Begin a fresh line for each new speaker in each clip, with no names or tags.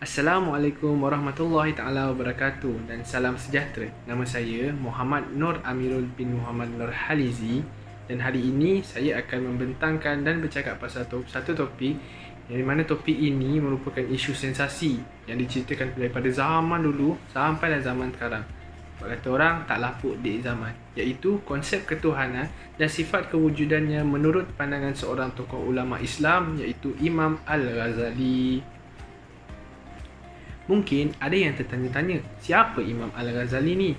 Assalamualaikum warahmatullahi taala wabarakatuh dan salam sejahtera. Nama saya Muhammad Nur Amirul bin Muhammad Nur Halizi dan hari ini saya akan membentangkan dan bercakap pasal satu topik yang mana topik ini merupakan isu sensasi yang diceritakan daripada zaman dulu sampai zaman sekarang. Kata orang tak lapuk di zaman, iaitu konsep ketuhanan dan sifat kewujudannya menurut pandangan seorang tokoh ulama Islam iaitu Imam Al-Ghazali. Mungkin ada yang tertanya-tanya, siapa Imam Al-Ghazali ni?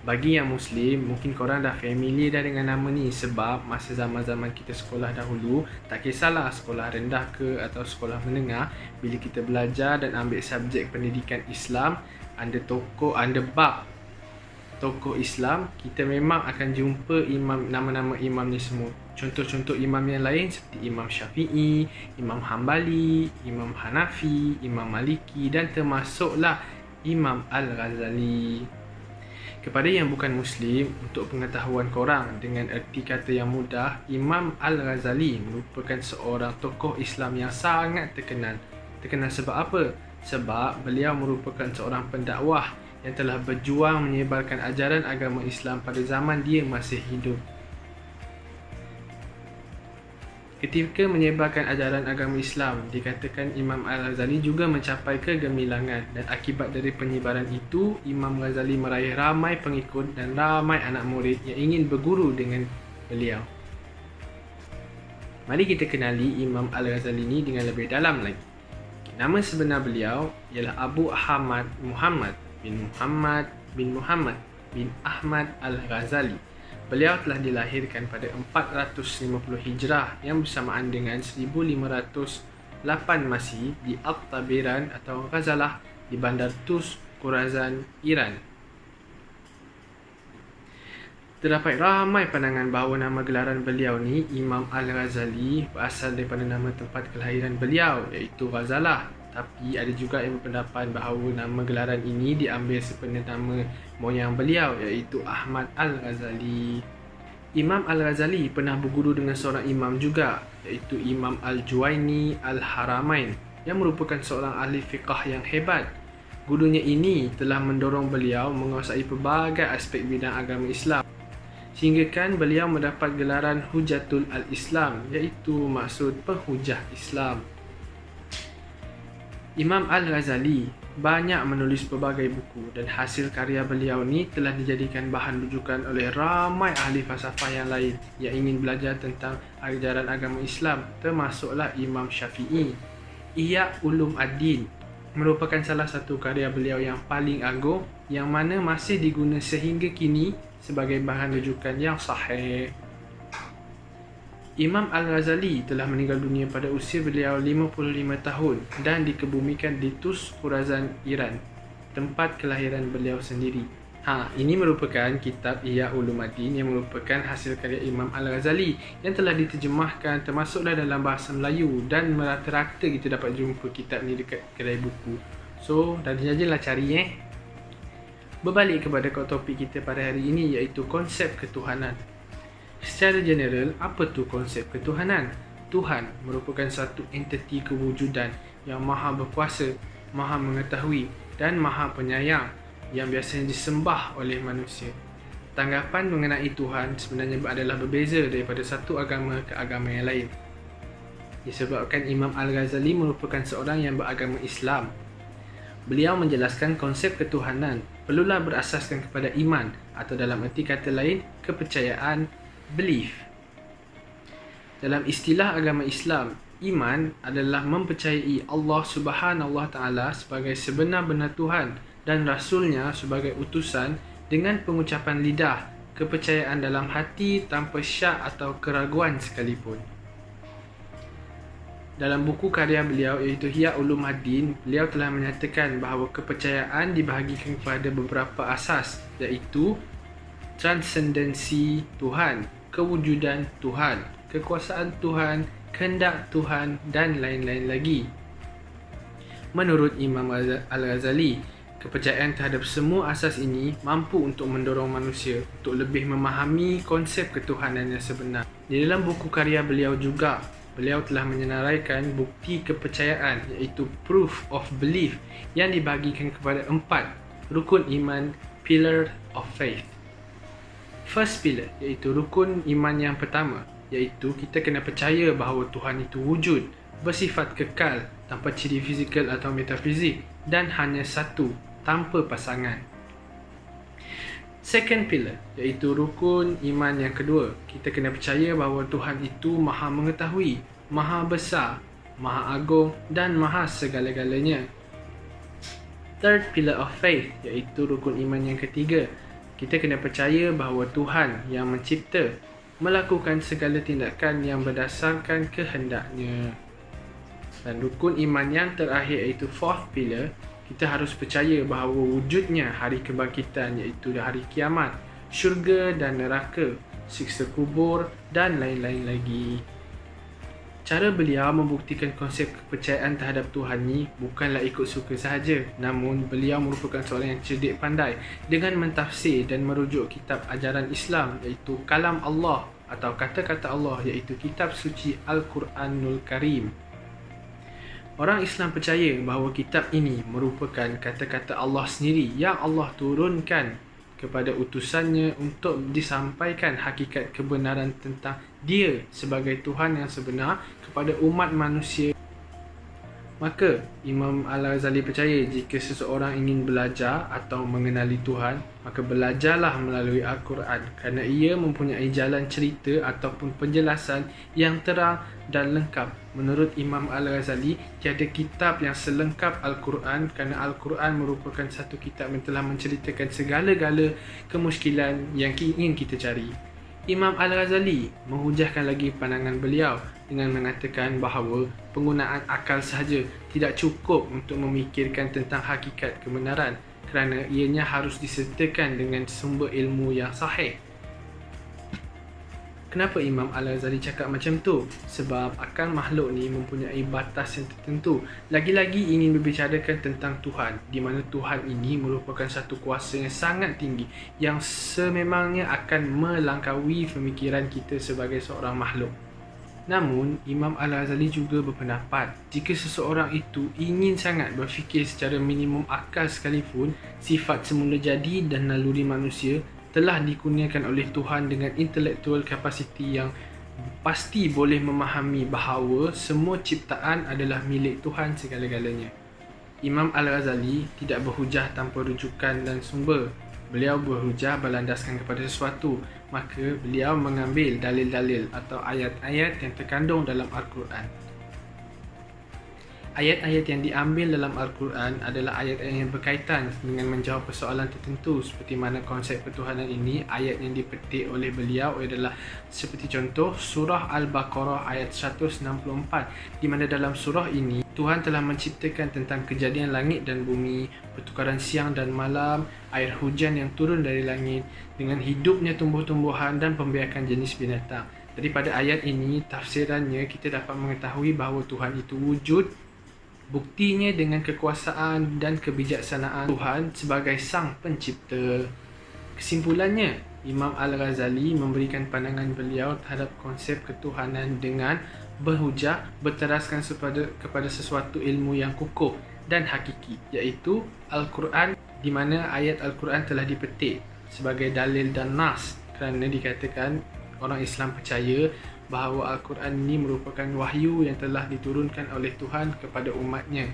Bagi yang Muslim, mungkin korang dah familiar dah dengan nama ni sebab masa zaman-zaman kita sekolah dahulu, tak kisahlah sekolah rendah ke atau sekolah menengah, bila kita belajar dan ambil subjek pendidikan Islam, under bab tokoh Islam, kita memang akan jumpa nama-nama imam ni semua. Contoh-contoh imam yang lain seperti Imam Syafi'i, Imam Hambali, Imam Hanafi, Imam Maliki dan termasuklah Imam Al-Ghazali. Kepada yang bukan Muslim, untuk pengetahuan korang dengan erti kata yang mudah, Imam Al-Ghazali merupakan seorang tokoh Islam yang sangat terkenal. Terkenal sebab apa? Sebab beliau merupakan seorang pendakwah yang telah berjuang menyebarkan ajaran agama Islam pada zaman dia masih hidup. Ketika menyebarkan ajaran agama Islam, dikatakan Imam Al-Ghazali juga mencapai kegemilangan dan akibat dari penyebaran itu, Imam Ghazali meraih ramai pengikut dan ramai anak murid yang ingin berguru dengan beliau. Mari kita kenali Imam Al-Ghazali ini dengan lebih dalam lagi. Nama sebenar beliau ialah Abu Ahmad Muhammad bin Muhammad bin Ahmad Al-Ghazali. Beliau telah dilahirkan pada 450 Hijrah yang bersamaan dengan 1508 Masih di At-Tabiran atau Ghazalah di bandar Tus, Khorasan, Iran. Terdapat ramai pandangan bahawa nama gelaran beliau ni Imam Al-Ghazali berasal daripada nama tempat kelahiran beliau iaitu Ghazalah. Tapi ada juga yang berpendapat bahawa nama gelaran ini diambil sepenuhnya nama moyang beliau iaitu Ahmad Al-Ghazali. Imam Al-Ghazali pernah berguru dengan seorang imam juga iaitu Imam Al-Juwaini Al-Haramain yang merupakan seorang ahli fiqah yang hebat. Gurunya ini telah mendorong beliau menguasai pelbagai aspek bidang agama Islam sehinggakan beliau mendapat gelaran Hujatul Al-Islam iaitu maksud penghujah Islam. Imam Al-Ghazali banyak menulis pelbagai buku dan hasil karya beliau ni telah dijadikan bahan rujukan oleh ramai ahli falsafah yang lain yang ingin belajar tentang ajaran agama Islam, termasuklah Imam Syafi'i. Ihya Ulum Ad-Din merupakan salah satu karya beliau yang paling agung yang mana masih diguna sehingga kini sebagai bahan rujukan yang sahih. Imam Al-Ghazali telah meninggal dunia pada usia beliau 55 tahun dan dikebumikan di Tus, Khorasan, Iran, tempat kelahiran beliau sendiri. Ini merupakan kitab Ihya Ulumuddin yang merupakan hasil karya Imam Al-Ghazali yang telah diterjemahkan termasuklah dalam bahasa Melayu dan merata-rata kita dapat jumpa kitab ni dekat kedai buku. So, dah jajalah cari Berbalik kepada topik kita pada hari ini iaitu konsep ketuhanan. Secara general, apa tu konsep ketuhanan? Tuhan merupakan satu entiti kewujudan yang maha berkuasa, maha mengetahui dan maha penyayang yang biasanya disembah oleh manusia. Tanggapan mengenai Tuhan sebenarnya adalah berbeza daripada satu agama ke agama yang lain. Disebabkan Imam Al-Ghazali merupakan seorang yang beragama Islam. Beliau menjelaskan konsep ketuhanan perlulah berasaskan kepada iman atau dalam erti kata lain, kepercayaan, belief. Dalam istilah agama Islam, iman adalah mempercayai Allah Subhanahu Wa Taala sebagai sebenar-benar Tuhan dan Rasulnya sebagai utusan dengan pengucapan lidah, kepercayaan dalam hati tanpa syak atau keraguan sekalipun. Dalam buku karya beliau iaitu Ihya Ulumuddin, beliau telah menyatakan bahawa kepercayaan dibahagikan kepada beberapa asas iaitu transendensi Tuhan, kewujudan Tuhan, kekuasaan Tuhan, kehendak Tuhan dan lain-lain lagi. Menurut Imam Al-Ghazali, kepercayaan terhadap semua asas ini mampu untuk mendorong manusia untuk lebih memahami konsep ketuhanan yang sebenar. Di dalam buku karya beliau juga, beliau telah menyenaraikan bukti kepercayaan iaitu proof of belief yang dibahagikan kepada 4 rukun iman, pillar of faith. First pillar iaitu rukun iman yang pertama, iaitu kita kena percaya bahawa Tuhan itu wujud, bersifat kekal, tanpa ciri fizikal atau metafizik, dan hanya satu, tanpa pasangan. Second pillar iaitu rukun iman yang kedua, kita kena percaya bahawa Tuhan itu maha mengetahui, maha besar, maha agung dan maha segala-galanya. Third pillar of faith iaitu rukun iman yang ketiga, kita kena percaya bahawa Tuhan yang mencipta melakukan segala tindakan yang berdasarkan kehendaknya. Dan rukun iman yang terakhir iaitu fourth pillar, kita harus percaya bahawa wujudnya hari kebangkitan iaitu hari kiamat, syurga dan neraka, siksa kubur dan lain-lain lagi. Cara beliau membuktikan konsep kepercayaan terhadap Tuhan ni bukanlah ikut suka sahaja, namun beliau merupakan seorang yang cerdik pandai dengan mentafsir dan merujuk kitab ajaran Islam iaitu kalam Allah atau kata-kata Allah iaitu kitab suci Al-Quranul Karim. Orang Islam percaya bahawa kitab ini merupakan kata-kata Allah sendiri yang Allah turunkan kepada utusannya untuk disampaikan hakikat kebenaran tentang Dia sebagai Tuhan yang sebenar kepada umat manusia. Maka Imam Al-Ghazali percaya jika seseorang ingin belajar atau mengenali Tuhan, maka belajarlah melalui Al-Quran kerana ia mempunyai jalan cerita ataupun penjelasan yang terang dan lengkap. Menurut Imam Al-Ghazali, tiada kitab yang selengkap Al-Quran kerana Al-Quran merupakan satu kitab yang telah menceritakan segala-gala kemusykilan yang ingin kita cari. Imam Al-Ghazali menghujahkan lagi pandangan beliau dengan mengatakan bahawa penggunaan akal sahaja tidak cukup untuk memikirkan tentang hakikat kebenaran kerana ianya harus disertakan dengan sumber ilmu yang sahih. Kenapa Imam Al-Ghazali cakap macam tu? Sebab akal makhluk ni mempunyai batas yang tertentu. Lagi-lagi ingin berbicarakan tentang Tuhan, di mana Tuhan ini merupakan satu kuasa yang sangat tinggi yang sememangnya akan melangkaui pemikiran kita sebagai seorang makhluk. Namun, Imam Al-Ghazali juga berpendapat jika seseorang itu ingin sangat berfikir secara minimum akal sekalipun, sifat semula jadi dan naluri manusia telah dikurniakan oleh Tuhan dengan intellectual capacity yang pasti boleh memahami bahawa semua ciptaan adalah milik Tuhan segala-galanya. Imam Al-Ghazali tidak berhujah tanpa rujukan dan sumber. Beliau berhujah berlandaskan kepada sesuatu, maka beliau mengambil dalil-dalil atau ayat-ayat yang terkandung dalam Al-Quran. Ayat-ayat yang diambil dalam Al-Quran adalah ayat-ayat yang berkaitan dengan menjawab persoalan tertentu seperti mana konsep ketuhanan ini. Ayat yang dipetik oleh beliau adalah seperti contoh surah Al-Baqarah ayat 164, di mana dalam surah ini Tuhan telah menciptakan tentang kejadian langit dan bumi, pertukaran siang dan malam, air hujan yang turun dari langit, dengan hidupnya tumbuh-tumbuhan dan pembiakan jenis binatang. Daripada ayat ini, tafsirannya kita dapat mengetahui bahawa Tuhan itu wujud. Buktinya dengan kekuasaan dan kebijaksanaan Tuhan sebagai sang pencipta. Kesimpulannya, Imam Al-Ghazali memberikan pandangan beliau terhadap konsep ketuhanan dengan berhujah berteraskan kepada sesuatu ilmu yang kukuh dan hakiki, iaitu Al-Quran, di mana ayat Al-Quran telah dipetik sebagai dalil dan nas kerana dikatakan orang Islam percaya bahawa Al-Quran ini merupakan wahyu yang telah diturunkan oleh Tuhan kepada umatnya.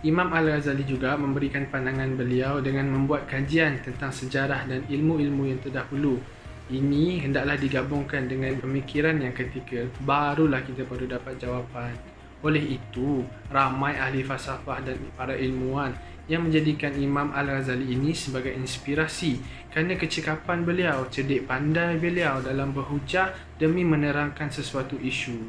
Imam Al-Ghazali juga memberikan pandangan beliau dengan membuat kajian tentang sejarah dan ilmu-ilmu yang terdahulu. Ini hendaklah digabungkan dengan pemikiran yang ketiga, barulah kita baru dapat jawapan. Oleh itu, ramai ahli falsafah dan para ilmuwan yang menjadikan Imam Al-Ghazali ini sebagai inspirasi kerana kecekapan beliau, cerdik pandai beliau dalam berhujah demi menerangkan sesuatu isu.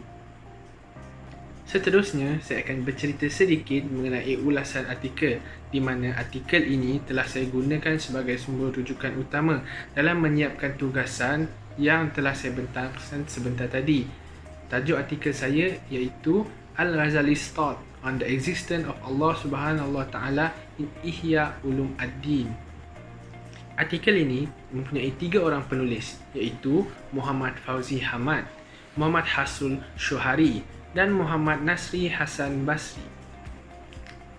Seterusnya, saya akan bercerita sedikit mengenai ulasan artikel, di mana artikel ini telah saya gunakan sebagai sumber rujukan utama dalam menyiapkan tugasan yang telah saya bentangkan sebentar tadi. Tajuk artikel saya iaitu Al-Ghazali's Thought on the Existence of Allah Subhanahu Wa Taala in Ihya Ulum Ad-Din. Artikel ini mempunyai 3 orang penulis, iaitu Muhammad Fauzi Hamad, Muhammad Hasul Syuhari dan Muhammad Nasri Hasan Basri.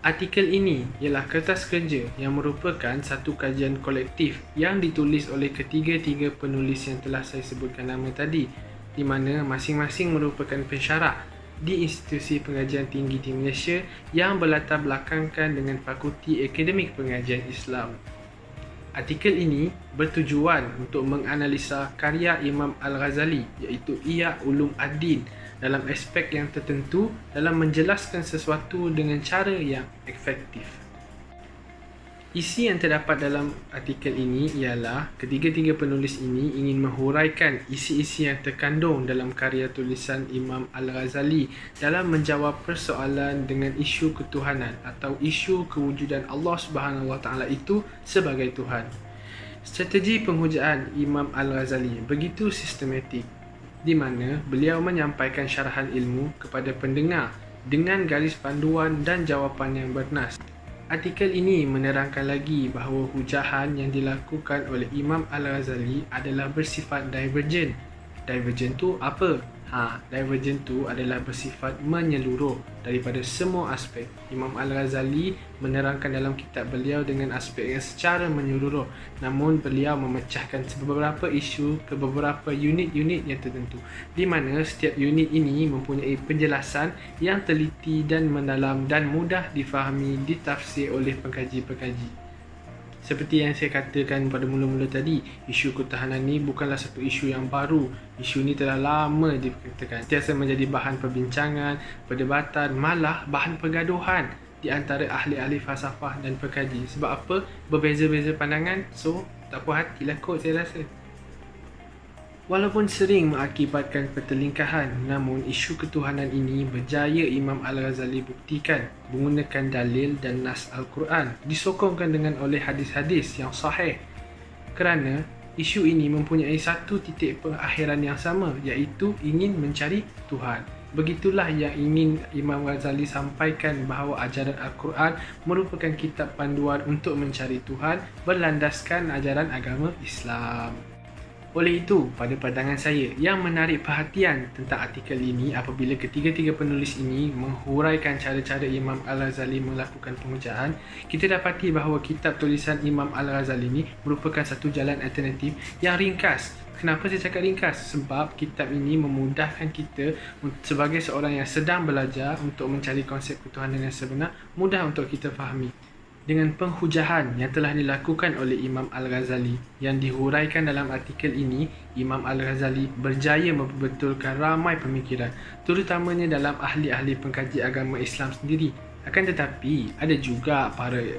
Artikel ini ialah kertas kerja yang merupakan satu kajian kolektif yang ditulis oleh ketiga-tiga penulis yang telah saya sebutkan nama tadi, di mana masing-masing merupakan pensyarah di institusi pengajian tinggi di Malaysia yang berlatar belakangkan dengan Fakulti Akademik Pengajian Islam. Artikel ini bertujuan untuk menganalisa karya Imam Al-Ghazali iaitu Ihya Ulum Ad-Din dalam aspek yang tertentu dalam menjelaskan sesuatu dengan cara yang efektif. Isi yang terdapat dalam artikel ini ialah ketiga-tiga penulis ini ingin menghuraikan isi-isi yang terkandung dalam karya tulisan Imam Al-Ghazali dalam menjawab persoalan dengan isu ketuhanan atau isu kewujudan Allah Subhanahu Wa Taala itu sebagai Tuhan. Strategi penghujaan Imam Al-Ghazali begitu sistematik, di mana beliau menyampaikan syarahan ilmu kepada pendengar dengan garis panduan dan jawapan yang bernas. Artikel ini menerangkan lagi bahawa hujahan yang dilakukan oleh Imam Al-Ghazali adalah bersifat divergen. Divergen tu apa? Divergen tu adalah bersifat menyeluruh daripada semua aspek. Imam Al-Ghazali menerangkan dalam kitab beliau dengan aspek yang secara menyeluruh, namun beliau memecahkan beberapa isu ke beberapa unit-unit yang tertentu, di mana setiap unit ini mempunyai penjelasan yang teliti dan mendalam dan mudah difahami ditafsir oleh pengkaji-pengkaji. Seperti yang saya katakan pada mula-mula tadi, isu ketahanan ini bukanlah satu isu yang baru. Isu ini telah lama dikatakan, sentiasa menjadi bahan perbincangan, perdebatan, malah bahan pergaduhan di antara ahli-ahli falsafah dan pengkaji. Sebab apa? Berbeza-beza pandangan, so tak puas hatilah kot saya rasa. Walaupun sering mengakibatkan pertelingkahan, namun isu ketuhanan ini berjaya Imam Al-Ghazali buktikan menggunakan dalil dan nas Al-Quran, disokongkan dengan oleh hadis-hadis yang sahih. Kerana isu ini mempunyai satu titik pengakhiran yang sama, iaitu ingin mencari Tuhan. Begitulah yang ingin Imam Ghazali sampaikan, bahawa ajaran Al-Quran merupakan kitab panduan untuk mencari Tuhan berlandaskan ajaran agama Islam. Oleh itu, pada pandangan saya, yang menarik perhatian tentang artikel ini apabila ketiga-tiga penulis ini menghuraikan cara-cara Imam Al-Ghazali melakukan penghujaan, kita dapati bahawa kitab tulisan Imam Al-Ghazali ini merupakan satu jalan alternatif yang ringkas. Kenapa saya cakap ringkas? Sebab kitab ini memudahkan kita sebagai seorang yang sedang belajar untuk mencari konsep ketuhanan yang sebenar, mudah untuk kita fahami. Dengan penghujahan yang telah dilakukan oleh Imam Al-Ghazali yang dihuraikan dalam artikel ini, Imam Al-Ghazali berjaya membetulkan ramai pemikiran, terutamanya dalam ahli-ahli pengkaji agama Islam sendiri. Akan tetapi, ada juga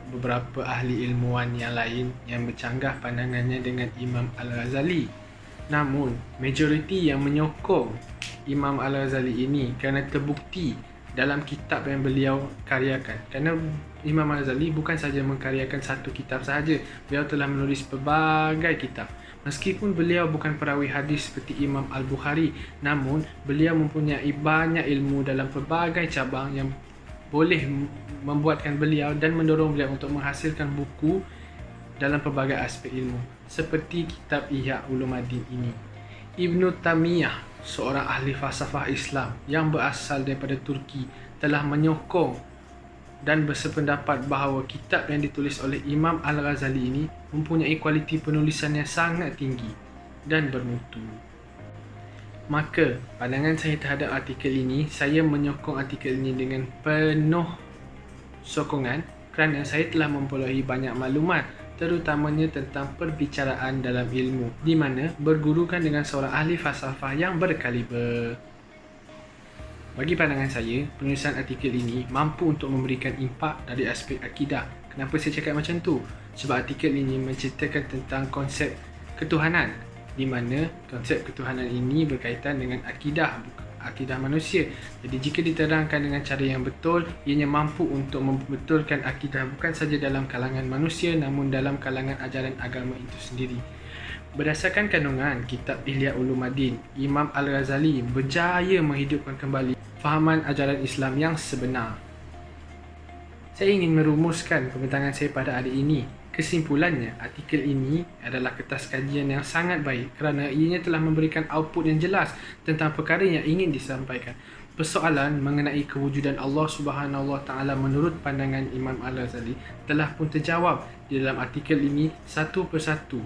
beberapa ahli ilmuwan yang lain yang bercanggah pandangannya dengan Imam Al-Ghazali. Namun, majoriti yang menyokong Imam Al-Ghazali ini kerana terbukti dalam kitab yang beliau karyakan. Kerana Imam Al-Ghazali bukan sahaja mengkaryakan satu kitab sahaja, beliau telah menulis pelbagai kitab. Meskipun beliau bukan perawi hadis seperti Imam Al-Bukhari, namun beliau mempunyai banyak ilmu dalam pelbagai cabang yang boleh membuatkan beliau dan mendorong beliau untuk menghasilkan buku dalam pelbagai aspek ilmu, seperti kitab Ihya Ulum Ad-Din ini. Ibn Taymiyah, seorang ahli falsafah Islam yang berasal daripada Turki, telah menyokong dan bersependapat bahawa kitab yang ditulis oleh Imam Al-Ghazali ini mempunyai kualiti penulisan yang sangat tinggi dan bermutu. Maka, pandangan saya terhadap artikel ini, saya menyokong artikel ini dengan penuh sokongan kerana saya telah memperolehi banyak maklumat, terutamanya tentang perbicaraan dalam ilmu, di mana bergurukan dengan seorang ahli falsafah yang berkaliber. Bagi pandangan saya, penulisan artikel ini mampu untuk memberikan impak dari aspek akidah. Kenapa saya cakap macam tu? Sebab artikel ini menceritakan tentang konsep ketuhanan, di mana konsep ketuhanan ini berkaitan dengan akidah manusia. Jadi jika diterangkan dengan cara yang betul, ianya mampu untuk membetulkan akidah bukan saja dalam kalangan manusia, namun dalam kalangan ajaran agama itu sendiri. Berdasarkan kandungan kitab Ihya Ulum Ad-Din, Imam Al-Ghazali berjaya menghidupkan kembali fahaman ajaran Islam yang sebenar. Saya ingin merumuskan pembincangan saya pada hari ini Kesimpulannya, artikel ini adalah kertas kajian yang sangat baik kerana ianya telah memberikan output yang jelas tentang perkara yang ingin disampaikan. Persoalan mengenai kewujudan Allah Subhanahu Wa Taala menurut pandangan Imam Al-Ghazali telah pun terjawab di dalam artikel ini satu persatu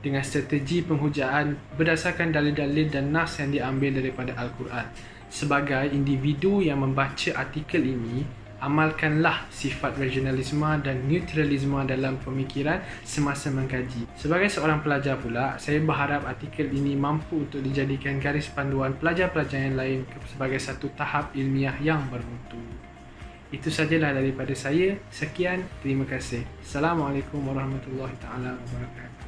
dengan strategi penghujaan berdasarkan dalil-dalil dan nas yang diambil daripada Al-Quran. Sebagai individu yang membaca artikel ini, amalkanlah sifat regionalisme dan neutralisme dalam pemikiran semasa mengkaji. Sebagai seorang pelajar pula, saya berharap artikel ini mampu untuk dijadikan garis panduan pelajar-pelajar yang lain sebagai satu tahap ilmiah yang bermutu. Itu sajalah daripada saya. Sekian, terima kasih. Assalamualaikum warahmatullahi taala wabarakatuh.